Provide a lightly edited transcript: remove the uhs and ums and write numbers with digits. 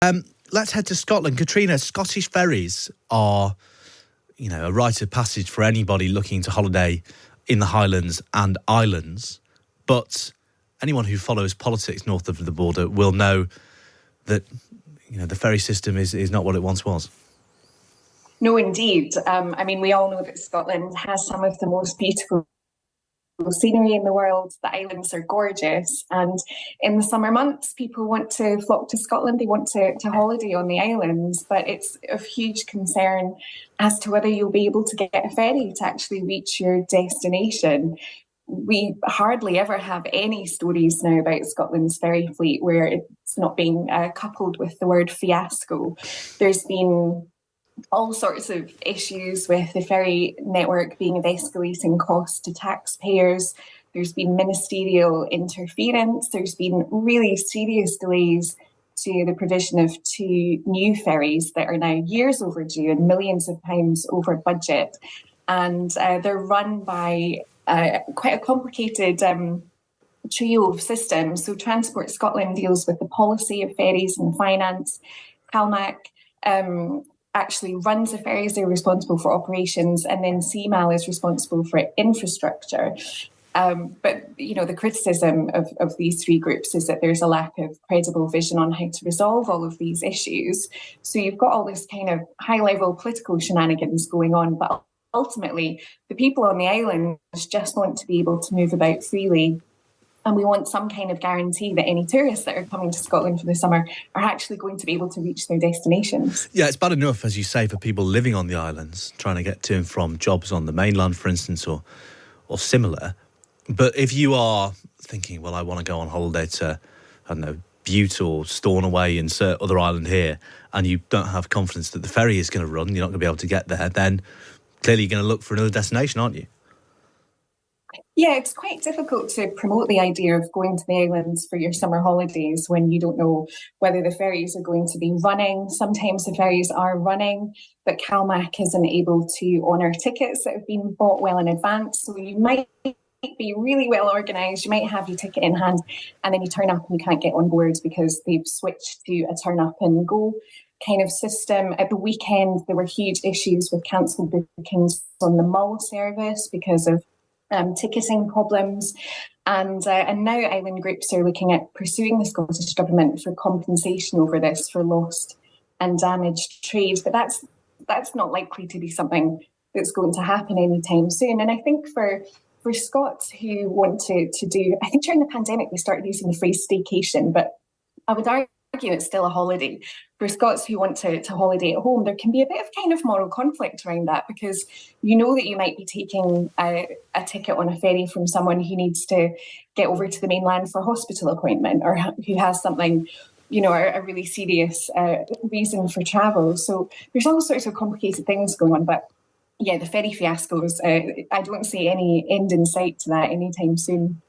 Let's head to Scotland. Katrina, Scottish ferries are, a rite of passage for anybody looking to holiday in the Highlands and Islands. But anyone who follows politics north of the border will know that, the ferry system is not what it once was. No, indeed. We all know that Scotland has some of the most beautiful scenery in the world. The islands are gorgeous, and in the summer months people want to flock to Scotland. They want to holiday on the islands, but it's of huge concern as to whether you'll be able to get a ferry to actually reach your destination. We hardly ever have any stories now about Scotland's ferry fleet where it's not being coupled with the word fiasco. There's been all sorts of issues with the ferry network being of escalating costs to taxpayers. There's been ministerial interference. There's been really serious delays to the provision of 2 new ferries that are now years overdue and millions of pounds over budget. And they're run by quite a complicated trio of systems. So Transport Scotland deals with the policy of ferries and finance. CalMac actually runs the ferries. They're responsible for operations, and then CMAL is responsible for infrastructure. But the criticism of these 3 groups is that there's a lack of credible vision on how to resolve all of these issues. So you've got all this kind of high-level political shenanigans going on, but ultimately the people on the islands just want to be able to move about freely. And we want some kind of guarantee that any tourists that are coming to Scotland for the summer are actually going to be able to reach their destinations. Yeah, it's bad enough, as you say, for people living on the islands, trying to get to and from jobs on the mainland, for instance, or similar. But if you are thinking, well, I want to go on holiday to, I don't know, Bute or Stornoway and other island here, and you don't have confidence that the ferry is going to run, you're not going to be able to get there, then clearly you're going to look for another destination, aren't you? Yeah, it's quite difficult to promote the idea of going to the islands for your summer holidays when you don't know whether the ferries are going to be running. Sometimes the ferries are running, but CalMac isn't able to honour tickets that have been bought well in advance. So you might be really well organised, you might have your ticket in hand, and then you turn up and you can't get on board because they've switched to a turn up and go kind of system. At the weekend, there were huge issues with cancelled bookings on the Mull service because of ticketing problems, and now island groups are looking at pursuing the Scottish Government for compensation over this for lost and damaged trade. But that's not likely to be something that's going to happen anytime soon. And I think for Scots who want to do, I think during the pandemic we started using the phrase staycation, but I would argue it's still a holiday. For Scots who want to holiday at home, there can be a bit of kind of moral conflict around that, because you know that you might be taking a ticket on a ferry from someone who needs to get over to the mainland for a hospital appointment, or who has something, a really serious reason for travel. So there's all sorts of complicated things going on. But yeah, the ferry fiascos, I don't see any end in sight to that anytime soon.